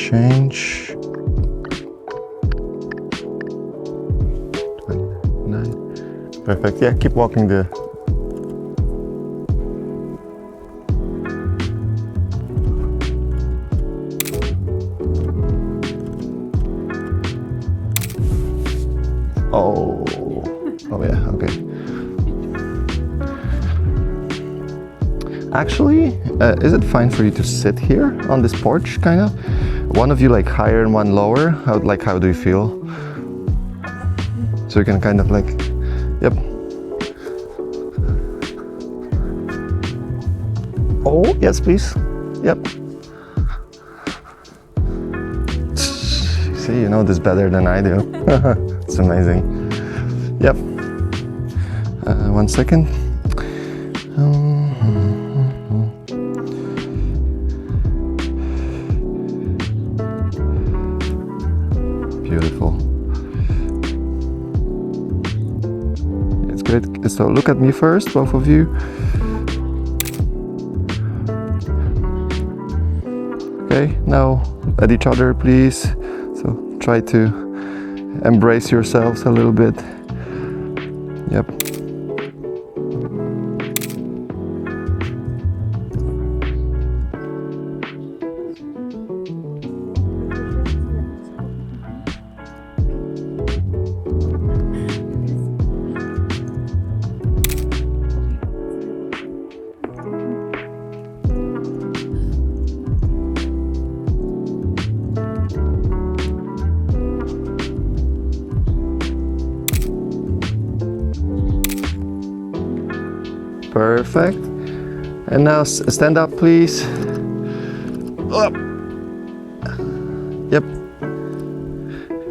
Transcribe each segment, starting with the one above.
change. 29. Perfect. Yeah, keep walking the. Oh, yeah, okay. Actually, is it fine for you to sit here on this porch, kind of? One of you like higher and one lower? How do you feel? So you can kind of like, yep. Oh, yes, please. Yep. See, you know this better than I do. It's amazing. Yep. 1 second. Beautiful. It's great. So look at me first, both of you. Okay, now at each other, please. So try to embrace yourselves a little bit. Yep. Perfect. And now stand up, please. Up. Yep.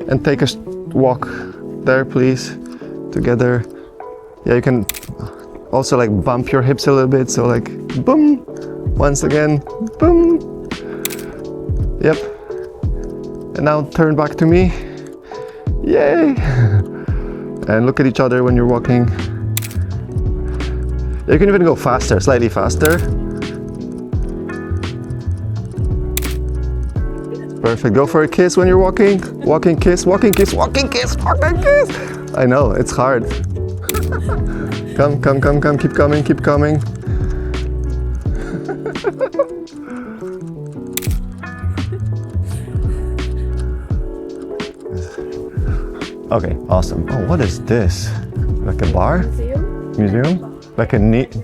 And take a walk there, please. Together. Yeah, you can also like bump your hips a little bit. So like, boom. Once again, boom. Yep. And now turn back to me. Yay. And look at each other when you're walking. You can even go faster, slightly faster. Perfect. Go for a kiss when you're walking. Walking kiss, walking kiss, walking kiss, walking kiss. I know, it's hard. Come, come, come, come. Keep coming, keep coming. Okay, awesome. Oh, what is this? Like a bar? Museum? Like a neat.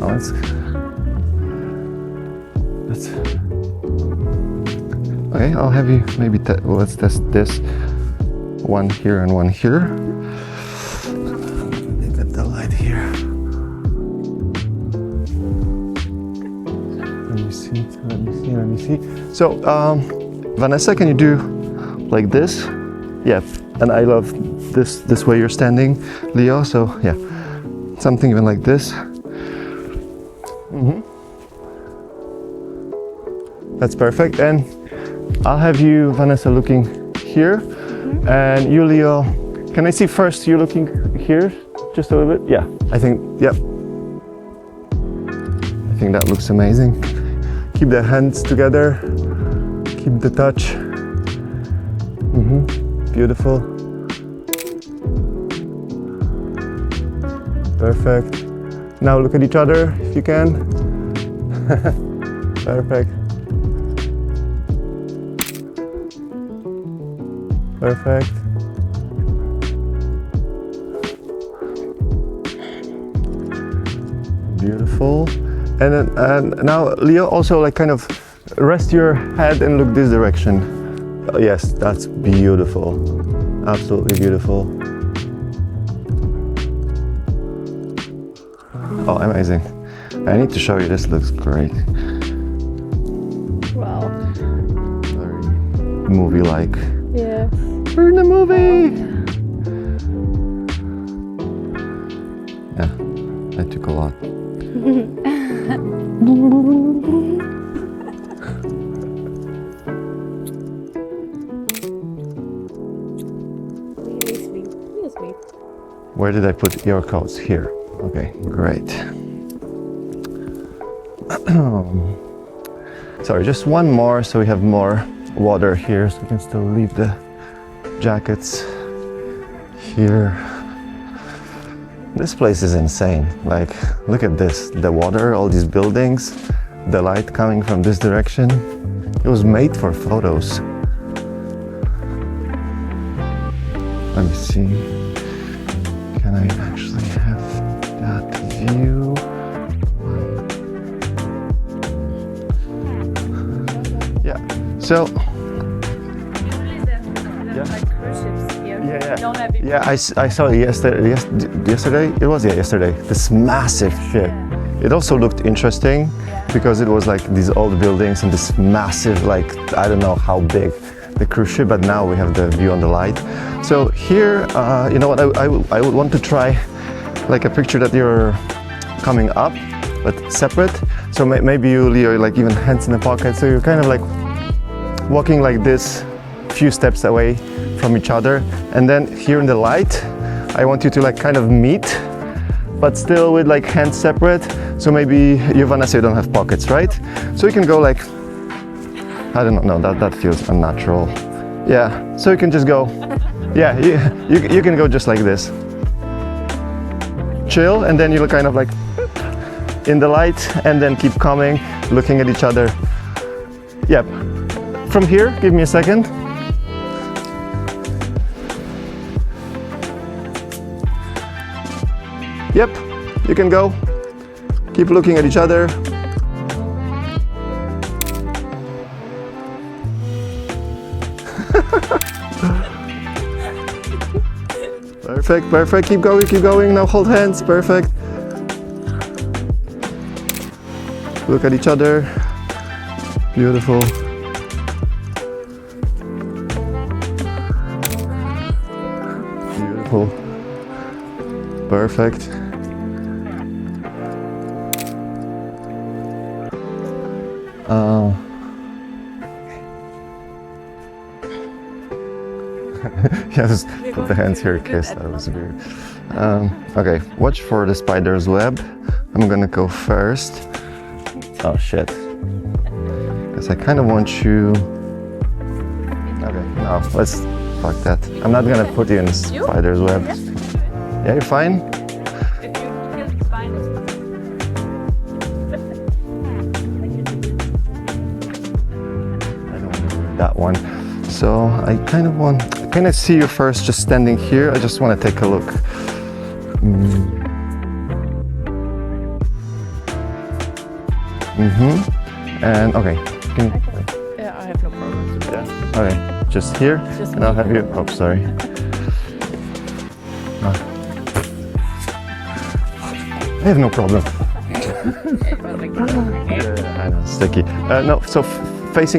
Oh, that's. Okay, I'll have you maybe. Let's test this. One here and one here. Get the light here. Let me see. Let me see. Let me see. So, Vanessa, can you do like this? Yeah, and I love this way you're standing, Leo. So yeah. Something even like this. Mm-hmm. That's perfect. And I'll have you, Vanessa, looking here. Mm-hmm. And you, Leo, can I see first you looking here? Just a little bit? Yeah, I think, yep. I think that looks amazing. Keep the hands together. Keep the touch. Mm-hmm. Beautiful. Perfect. Now look at each other if you can. Perfect. Perfect. Beautiful. And now Leo, also like kind of rest your head and look this direction. Oh, yes, that's beautiful. Absolutely beautiful. Oh, amazing. I need to show you, this looks great. Wow. Very movie-like. Yeah. We're in the movie! Yeah, I took a lot. Really sweet. Where did I put your coats? Here. Okay, great. Sorry, just one more so we have more water here, so we can still leave the jackets here. This place is insane. Like, look at this, the water, all these buildings, the light coming from this direction. It was made for photos. Let me see. Can I actually have that view? Yeah. So. Yeah, I saw it yesterday. Yesterday? It was yesterday. This massive ship. It also looked interesting because it was like these old buildings and this massive, like, I don't know how big the cruise ship, but now we have the view on the light. So here, you know what, I would want to try like a picture that you're coming up, but separate. So maybe you, Leo, like even hands in the pocket. So you're kind of like walking like this, few steps away from each other. And then here in the light, I want you to like kind of meet, but still with like hands separate. So maybe you, Vanessa, you don't have pockets, right? So you can go like, I don't know, that feels unnatural. Yeah, so you can just go, yeah, you can go just like this. Chill, and then you'll kind of like in the light, and then keep coming, looking at each other. Yep. From here, give me a second. Yep, you can go. Keep looking at each other. Perfect, perfect. Keep going, keep going. Now hold hands. Perfect. Look at each other. Beautiful. Beautiful. Perfect. Yeah, just put the hands here, kiss, that was weird. Okay, watch for the spider's web. I'm gonna go first. Oh shit. Because I kind of want you... Okay, no, let's fuck that. I'm not gonna put you in spider's web. Yeah, you're fine? If you kill the spiders. I don't want to do that one. So I kind of see you first just standing here. I just want to take a look. And okay. Yeah, I have no problem. Yeah. Okay. Just here. Just and I'll have you. Oh, sorry. I have no problem. Yeah, I know, sticky. No, so face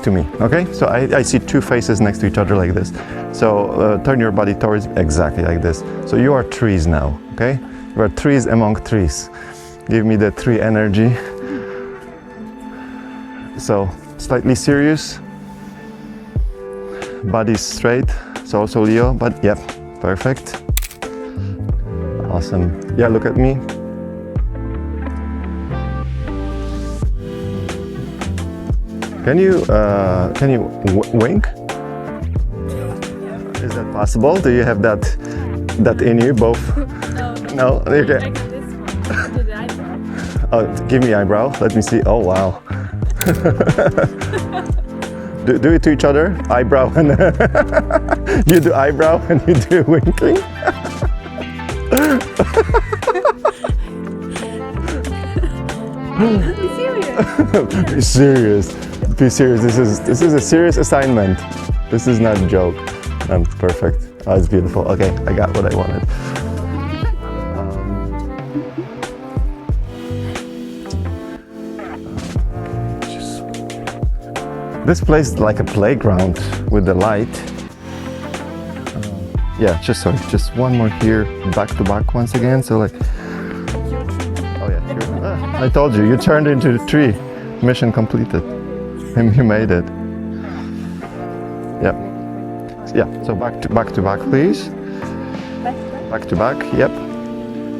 to me, okay? So I see two faces next to each other like this. So turn your body towards exactly like this. So you are trees now, okay? You are trees among trees. Give me the tree energy. So slightly serious. Body straight. So also Leo, but yep, perfect. Awesome. Yeah, look at me. Can you wink? Is that possible? Do you have that in you both? No. No. Okay. Like this one. To the eyebrow. Oh, give me eyebrow. Let me see. Oh wow. do it to each other. Eyebrow and you do eyebrow and you do winking. Be serious. Be serious. Be serious. This is a serious assignment. This is not a joke. Perfect. Oh, it's beautiful. Okay, I got what I wanted. This place is like a playground with the light. Yeah, just one more here, back to back once again. So like, oh yeah, I told you, you turned into a tree. Mission completed. And you made it. Yeah. Yeah. So back to back, please. Back to back. Yep.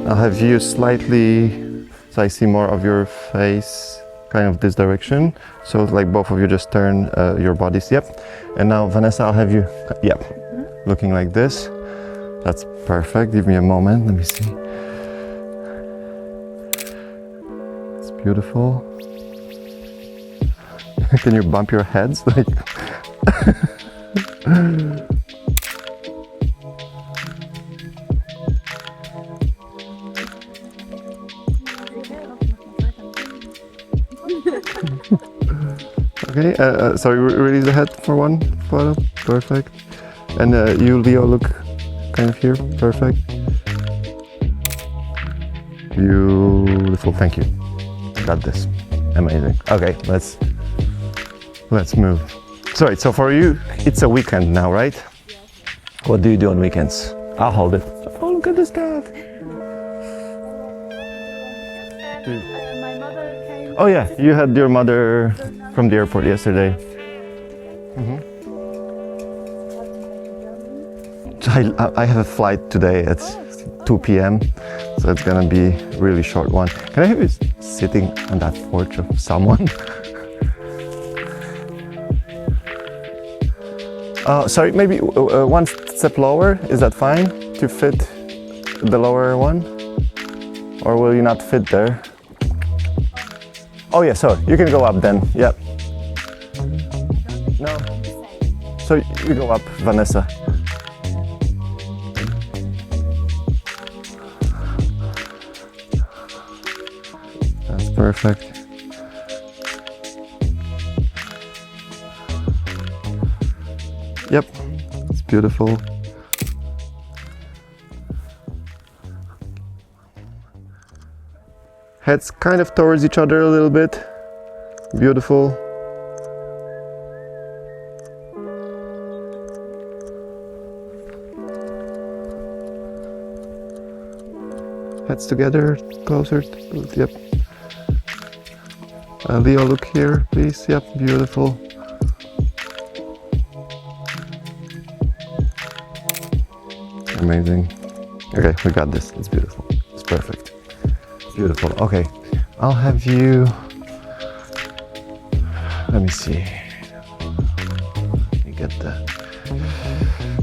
I'll have you slightly, so I see more of your face. kind of this direction. So like both of you just turn your bodies. Yep. And now Vanessa, I'll have you. Yep. Looking like this. That's perfect. Give me a moment. Let me see. It's beautiful. Can you bump your heads? Like. Okay, sorry, release the head for one photo. Perfect. And you, Leo, look kind of here. Perfect. Beautiful, thank you. Got this. Amazing. Okay, let's move. Sorry, so for you, it's a weekend now, right? What do you do on weekends? I'll hold it. Oh, look at this cat. My mother came. Oh yeah, you had your mother from the airport yesterday. I have a flight today at 2 p.m. So it's gonna be a really short one. Can I have you sitting on that porch of someone? Sorry, maybe one step lower. Is that fine to fit the lower one? Or will you not fit there? Oh yeah, so you can go up then. Yep. No. So you go up, Vanessa. That's perfect. Yep, it's beautiful. Heads kind of towards each other a little bit. Beautiful. Heads together, closer. Yep. Leo, look here, please. Yep, beautiful. Amazing. Okay, we got this. It's beautiful. It's perfect. Beautiful. Okay, I'll have you. Let me see. Let me get the.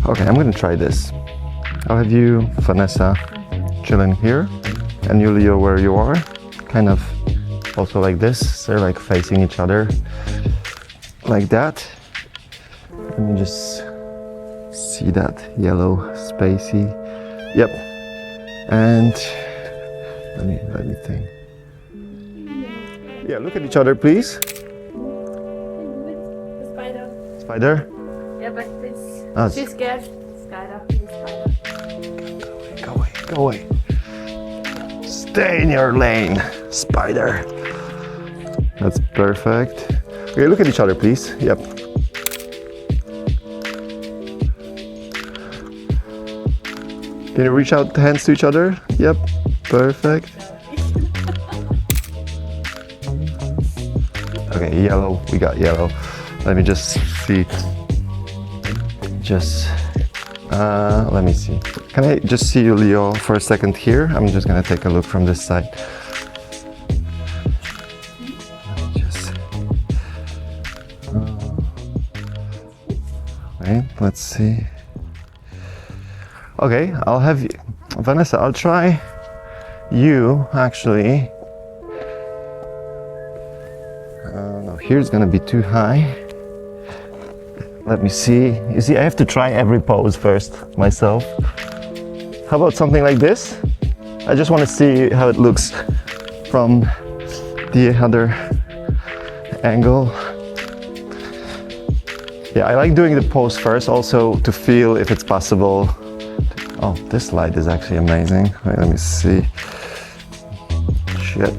Okay, I'm gonna try this. I'll have you, Vanessa, chilling here, and you, Leo, where you are, kind of also like this. They're like facing each other, like that. Let me just see that yellow spacey. Yep. And let me think. Yeah, look at each other, please. The spider. Spider. Yeah, but it's. Ah, She's scared. Spider. Go away. Go away. Stay in your lane, spider. That's perfect. Okay, look at each other, please. Yep. Can you reach out the hands to each other? Yep. Perfect. Okay, yellow. We got yellow. Let me just see. Let me see. Can I just see you, Leo, for a second here? I'm just gonna take a look from this side. Wait, let's see. Okay, I'll have you, Vanessa, I'll try you actually. No, here's gonna be too high. Let me see. You see, I have to try every pose first myself. How about something like this? I just want to see how it looks from the other angle. Yeah, I like doing the pose first also to feel if it's possible. Oh, this light is actually amazing. Wait, let me see. Shit.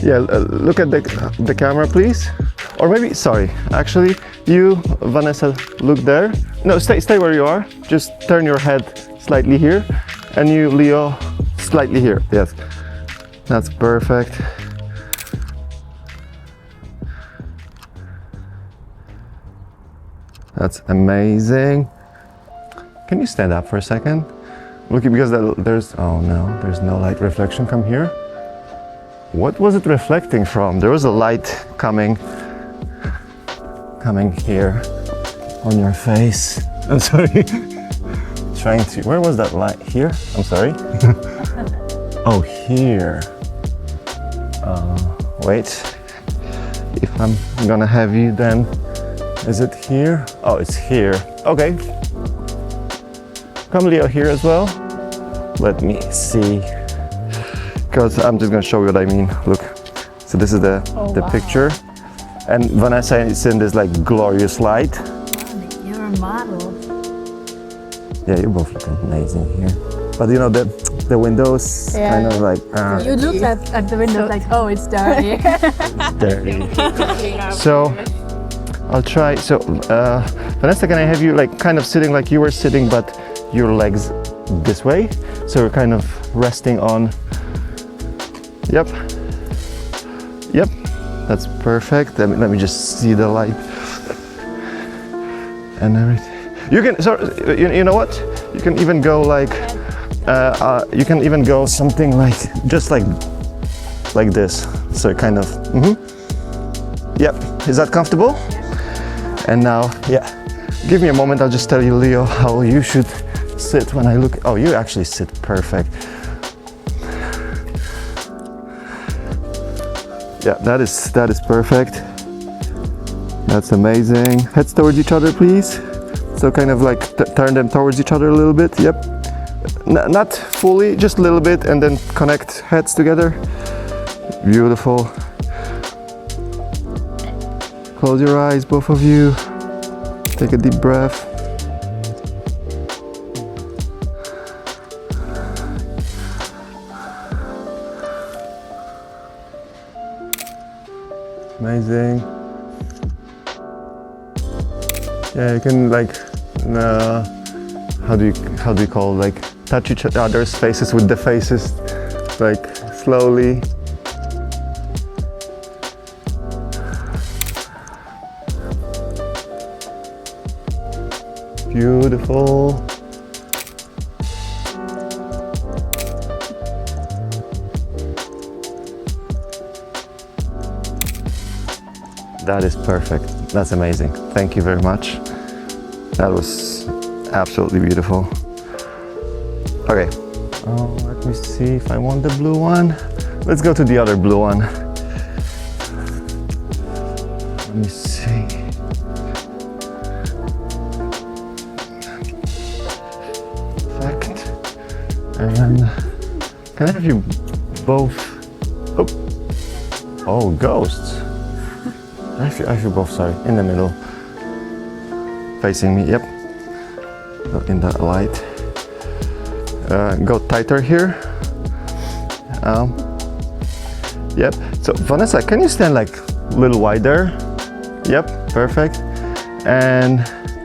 Yeah, look at the camera, please. Or maybe, sorry, actually, you, Vanessa, look there. No, stay where you are. Just turn your head slightly here. And you, Leo, slightly here. Yes, that's perfect. That's amazing. Can you stand up for a second? Look, because there's, oh no, there's no light reflection. Come here. What was it reflecting from? There was a light coming here on your face. I'm sorry. Trying to, where was that light? Here? I'm sorry. Oh, here. Wait. If I'm gonna have you then, is it here? Oh, it's here. Okay. Come Leo here as well. Let me see. Because I'm just gonna show you what I mean. Look. So this is the picture. And Vanessa is in this like glorious light. You're a model. Yeah, you both look amazing here. But you know, the windows kind of like... You looked at the window like, oh, it's dirty. dirty. So, I'll try. So, Vanessa, can I have you like kind of sitting like you were sitting, but your legs this way? So you're kind of resting on... Yep. Yep. That's perfect. Let me just see the light. And everything. You can, so, you know what? You can even go like... you can even go something like, just like this. So kind of, Yep, is that comfortable? And now, yeah, give me a moment, I'll just tell you, Leo, how you should sit when I look. Oh, you actually sit perfect. Yeah, that is perfect. That's amazing. Heads towards each other, please. So kind of like turn them towards each other a little bit, yep. Not fully, just a little bit, and then connect heads together. Beautiful. Close your eyes, both of you. Take a deep breath. Amazing. Yeah, you can like, how do you call, like, touch each other's faces with the faces, like slowly. Beautiful. That is perfect. That's amazing. Thank you very much. That was absolutely beautiful. Okay. Oh, let me see if I want the blue one. Let's go to the other blue one. Let me see. Perfect. And can I have you both? Oh, ghosts. I feel both, sorry, in the middle. Facing me, yep. In that light. Go tighter here. Yep. So Vanessa, can you stand like a little wider? Yep, perfect. And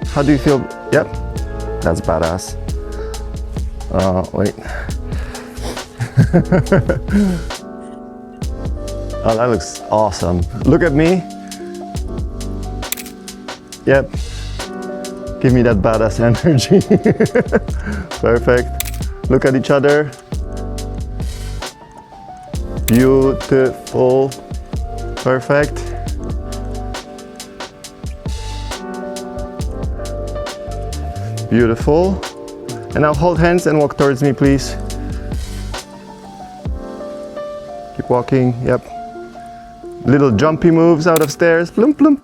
how do you feel? Yep, that's badass. Wait. Oh, that looks awesome. Look at me. Yep. Give me that badass energy. Perfect. Look at each other. Beautiful. Perfect. Beautiful. And now hold hands and walk towards me, please. Keep walking. Yep. Little jumpy moves out of stairs. Plum, plum.